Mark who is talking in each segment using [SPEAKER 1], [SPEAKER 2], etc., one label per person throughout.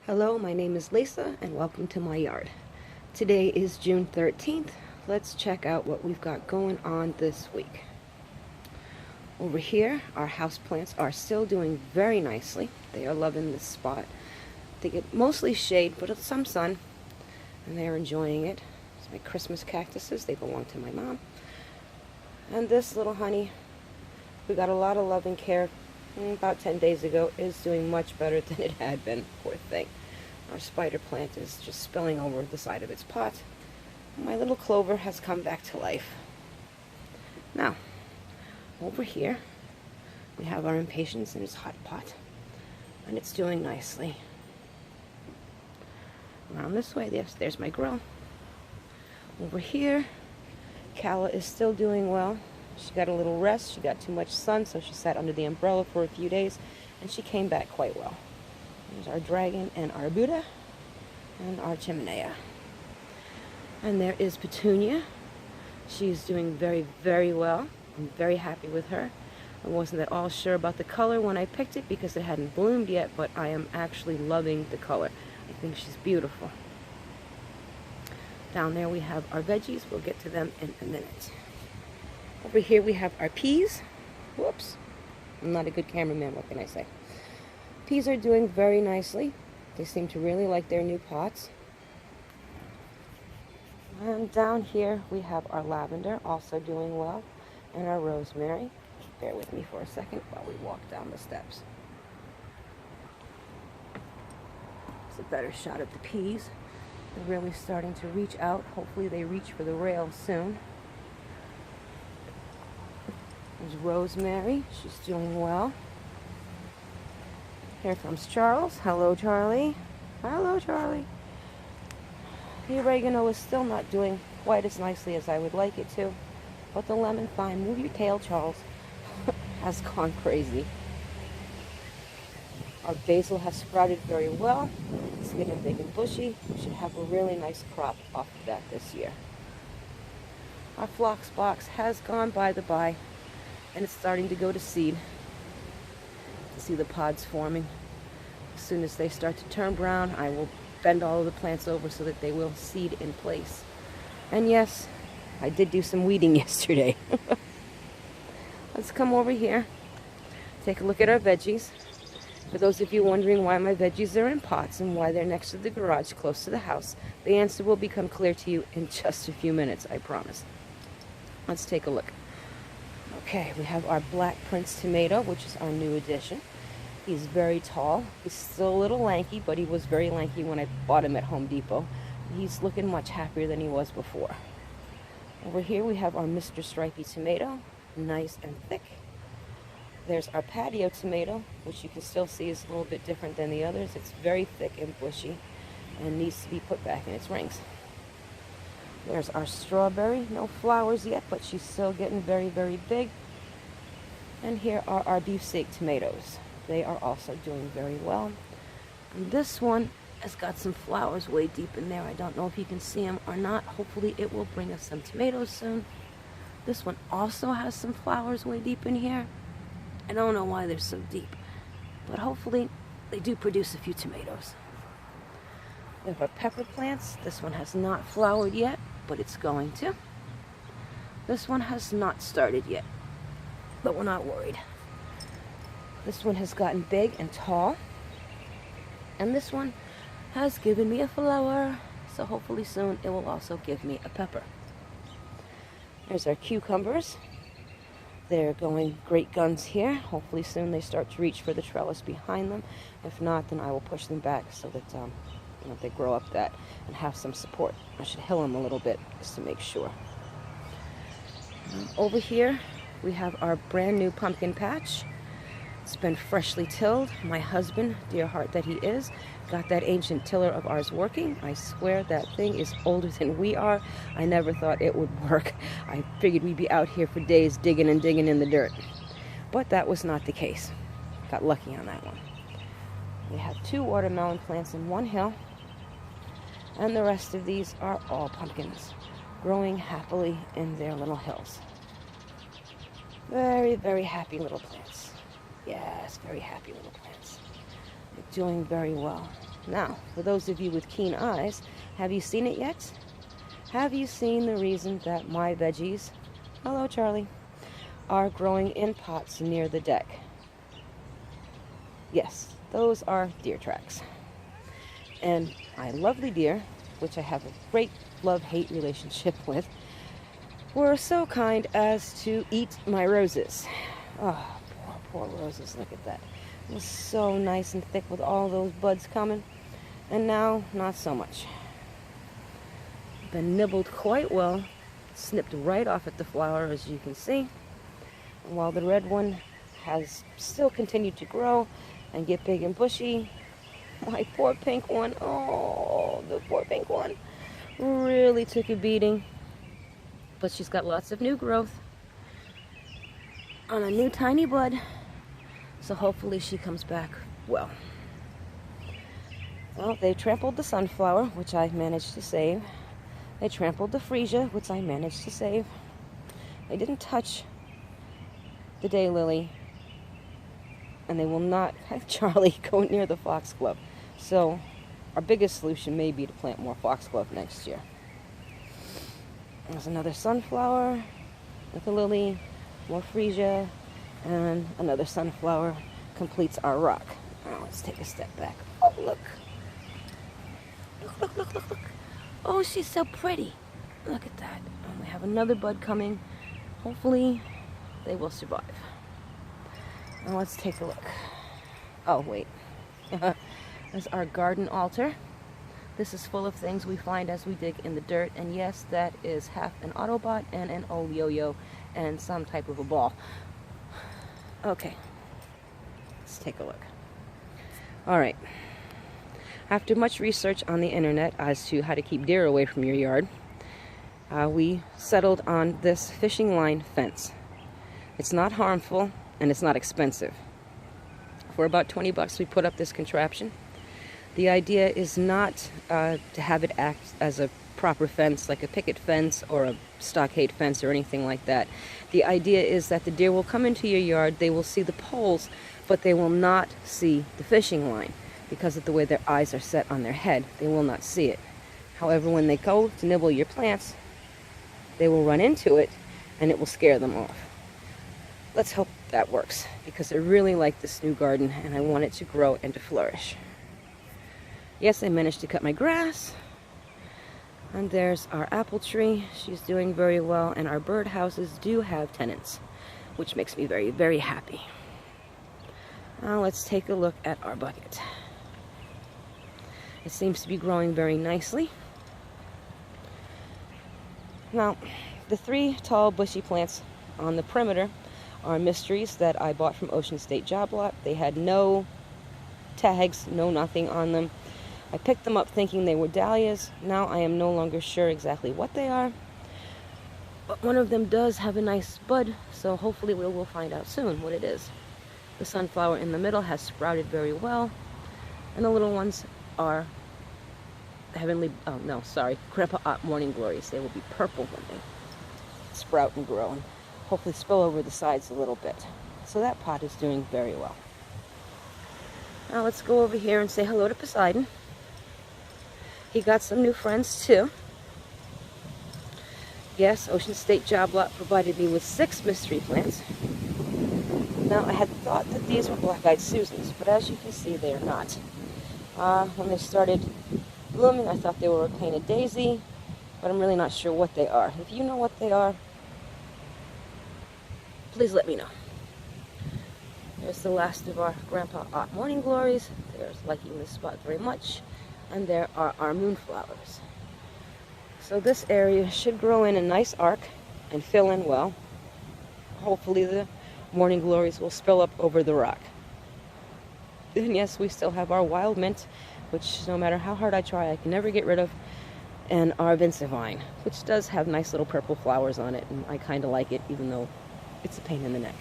[SPEAKER 1] Hello, my name is Lisa and welcome to my yard. Today is June 13th. Let's check out what we've got going on this week. Over here, our houseplants are still doing very nicely. They are loving this spot. They get mostly shade, but some sun, and they're enjoying it. It's my Christmas cactuses. They belong to my mom. And this little honey, we got a lot of love and care about 10 days ago, is doing much better than it had been, poor thing. Our spider plant is just spilling over the side of its pot. My little clover has come back to life. Now, over here, we have our impatiens in its hot pot, and it's doing nicely. Around this way, yes, there's my grill. Over here, Calla is still doing well. She got a little rest. She got too much sun, so she sat under the umbrella for a few days, and she came back quite well. There's our dragon and our Buddha and our chimenea. And there is Petunia. She's doing very, very well. I'm very happy with her. I wasn't at all sure about the color when I picked it because it hadn't bloomed yet, but I am actually loving the color. I think she's beautiful. Down there we have our veggies. We'll get to them in a minute. Over here we have our peas. Whoops. I'm not a good cameraman, what can I say? Peas are doing very nicely. They seem to really like their new pots. And down here we have our lavender, also doing well, and our rosemary. Bear with me for a second while we walk down the steps. It's a better shot of the peas. They're really starting to reach out. Hopefully they reach for the rail soon. There's Rosemary. She's doing well. Here comes Charles. Hello, Charlie. Hello, Charlie. The oregano is still not doing quite as nicely as I would like it to, but the lemon thyme, move your tail, Charles, has gone crazy. Our basil has sprouted very well. It's getting big and bushy. We should have a really nice crop off of that this year. Our phlox box has gone by the by, and it's starting to go to seed. You see the pods forming. As soon as they start to turn brown, I will bend all of the plants over so that they will seed in place. And yes, I did do some weeding yesterday. Let's come over here, take a look at our veggies. For those of you wondering why my veggies are in pots and why they're next to the garage close to the house, the answer will become clear to you in just a few minutes, I promise. Let's take a look. Okay, we have our Black Prince tomato, which is our new addition. He's very tall. He's still a little lanky, but he was very lanky when I bought him at Home Depot. He's looking much happier than he was before. Over here we have our Mr. Stripey tomato, nice and thick. There's our patio tomato, which you can still see is a little bit different than the others. It's very thick and bushy and needs to be put back in its rings. There's our strawberry, no flowers yet, but she's still getting very, very big. And here are our beefsteak tomatoes. They are also doing very well. And this one has got some flowers way deep in there. I don't know if you can see them or not. Hopefully it will bring us some tomatoes soon. This one also has some flowers way deep in here. I don't know why they're so deep, but hopefully they do produce a few tomatoes. We have our pepper plants. This one has not flowered yet, but it's going to. This one has not started yet, but we're not worried. This one has gotten big and tall, and this one has given me a flower, so hopefully soon it will also give me a pepper. There's our cucumbers. They're going great guns here. Hopefully soon they start to reach for the trellis behind them. If not, then I will push them back so that they grow up that and have some support. I should hill them a little bit just to make sure. Over here we have our brand new pumpkin patch. It's been freshly tilled. My husband, dear heart that he is, got that ancient tiller of ours working. I swear that thing is older than we are. I never thought it would work. I figured we'd be out here for days digging and digging in the dirt. But that was not the case. Got lucky on that one. We have 2 watermelon plants in one hill, and the rest of these are all pumpkins, growing happily in their little hills. Very, very happy little plants. Yes, very happy little plants. They're doing very well. Now, for those of you with keen eyes, have you seen it yet? Have you seen the reason that my veggies, hello Charlie, are growing in pots near the deck? Yes, those are deer tracks. And my lovely deer, which I have a great love-hate relationship with, were so kind as to eat my roses. Oh, poor roses, look at that. It was so nice and thick with all those buds coming. And now, not so much. Been nibbled quite well, snipped right off at the flower, as you can see. And while the red one has still continued to grow and get big and bushy, my poor pink one, oh, the poor pink one, really took a beating. But she's got lots of new growth on a new tiny bud, so hopefully she comes back well. Well, they trampled the sunflower, which I managed to save. They trampled the freesia, which I managed to save. They didn't touch the daylily, and they will not have Charlie go near the foxglove. So our biggest solution may be to plant more foxglove next year. There's another sunflower with a lily, more freesia, and another sunflower completes our rock. Now let's take a step back. Oh, look. Look. Oh, she's so pretty. Look at that. And we have another bud coming. Hopefully, they will survive. Now let's take a look. Oh, wait. There's our garden altar. This is full of things we find as we dig in the dirt. And yes, that is half an Autobot and an old yo-yo and some type of a ball. Okay. Let's take a look. All right. After much research on the internet as to how to keep deer away from your yard, we settled on this fishing line fence. It's not harmful and it's not expensive. For about 20 bucks, we put up this contraption. The idea is not to have it act as a proper fence, like a picket fence or a stockade fence or anything like that. The idea is that the deer will come into your yard, they will see the poles, but they will not see the fishing line. Because of the way their eyes are set on their head, they will not see it. However, when they go to nibble your plants, they will run into it and it will scare them off. Let's hope that works, because I really like this new garden and I want it to grow and to flourish. Yes, I managed to cut my grass. And there's our apple tree. She's doing very well, and our bird houses do have tenants, which makes me very, very happy. Now let's take a look at our bucket. It seems to be growing very nicely. Now, the 3 tall bushy plants on the perimeter are mysteries that I bought from Ocean State Job Lot. They had no tags, no nothing on them. I picked them up thinking they were dahlias. Now I am no longer sure exactly what they are. But one of them does have a nice bud, so hopefully we'll find out soon what it is. The sunflower in the middle has sprouted very well, and the little ones are Grandpa Ott morning glories. They will be purple when they sprout and grow, and hopefully spill over the sides a little bit. So that pot is doing very well. Now let's go over here and say hello to Poseidon. He got some new friends too. Yes, Ocean State Job Lot provided me with 6 mystery plants. Now, I had thought that these were black-eyed Susans, but as you can see, they are not. When they started blooming, I thought they were a painted daisy, but I'm really not sure what they are. If you know what they are, please let me know. There's the last of our Grandpa Ott morning glories. They're liking this spot very much. And there are our moonflowers. So this area should grow in a nice arc and fill in well. Hopefully the morning glories will spill up over the rock. And yes, we still have our wild mint, which no matter how hard I try, I can never get rid of, and our Vincevine, which does have nice little purple flowers on it, and I kind of like it, even though it's a pain in the neck.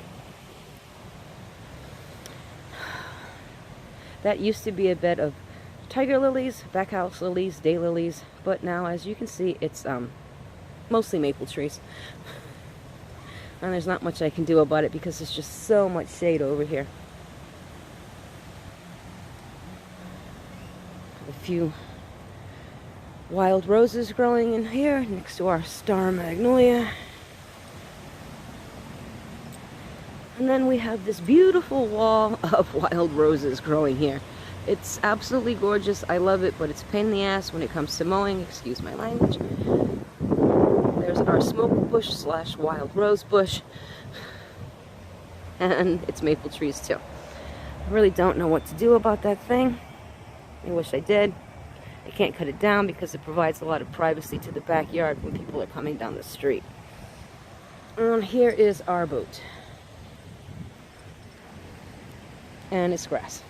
[SPEAKER 1] That used to be a bed of tiger lilies, backhouse lilies, daylilies, but now, as you can see, it's mostly maple trees. And there's not much I can do about it because there's just so much shade over here. A few wild roses growing in here next to our star magnolia. And then we have this beautiful wall of wild roses growing here. It's absolutely gorgeous. I love it, but it's a pain in the ass when it comes to mowing. Excuse my language. There's our smoke bush slash wild rose bush. And it's maple trees too. I really don't know what to do about that thing. I wish I did. I can't cut it down because it provides a lot of privacy to the backyard when people are coming down the street. And here is our boat. And it's grass.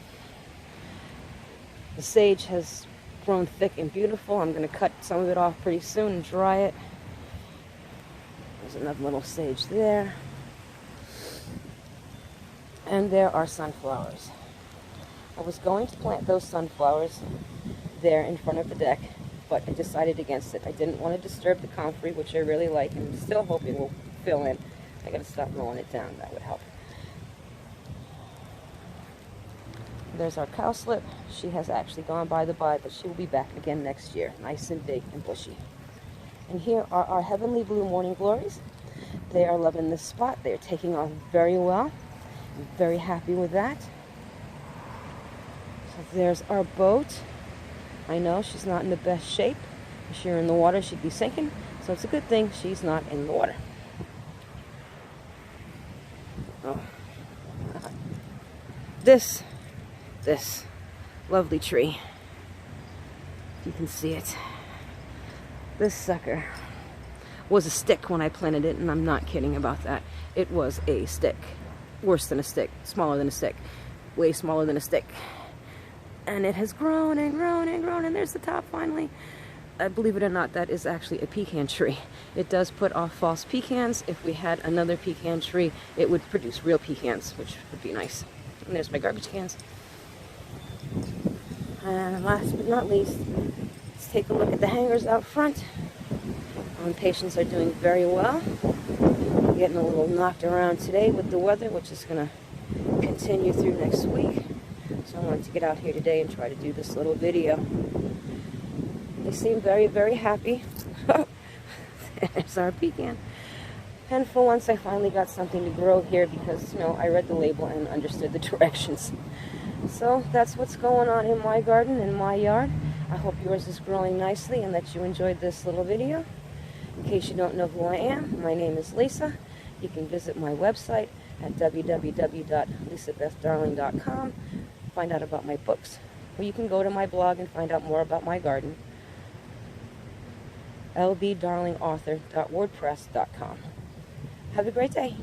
[SPEAKER 1] The sage has grown thick and beautiful. I'm going to cut some of it off pretty soon and dry it. There's another little sage there. And there are sunflowers. I was going to plant those sunflowers there in front of the deck, but I decided against it. I didn't want to disturb the comfrey, which I really like, and I'm still hoping will fill in. I got to stop mowing it down. That would help. There's our cowslip. She has actually gone by the by, but she will be back again next year, nice and big and bushy. And here are our heavenly blue morning glories. They are loving this spot. They're taking on very well. I'm very happy with that. So there's our boat. I know she's not in the best shape. If she were in the water, she'd be sinking. So it's a good thing she's not in the water. Oh. This lovely tree. If you can see it. This sucker was a stick when I planted it, and I'm not kidding about that. It was a stick. Worse than a stick. Smaller than a stick. Way smaller than a stick. And it has grown and grown and grown, and there's the top finally. Believe it or not, that is actually a pecan tree. It does put off false pecans. If we had another pecan tree, it would produce real pecans, which would be nice. And there's my garbage cans. And last but not least, let's take a look at the hangers out front. Our patients are doing very well. We're getting a little knocked around today with the weather, which is going to continue through next week. So I wanted to get out here today and try to do this little video. They seem very, very happy. There's our pecan. And for once I finally got something to grow here because, you know, I read the label and understood the directions. So that's what's going on in my garden, in my yard. I hope yours is growing nicely and that you enjoyed this little video. In case you don't know who I am, my name is Lisa. You can visit my website at www.lisabethdarling.com. Find out about my books. Or you can go to my blog and find out more about my garden. lbdarlingauthor.wordpress.com. Have a great day.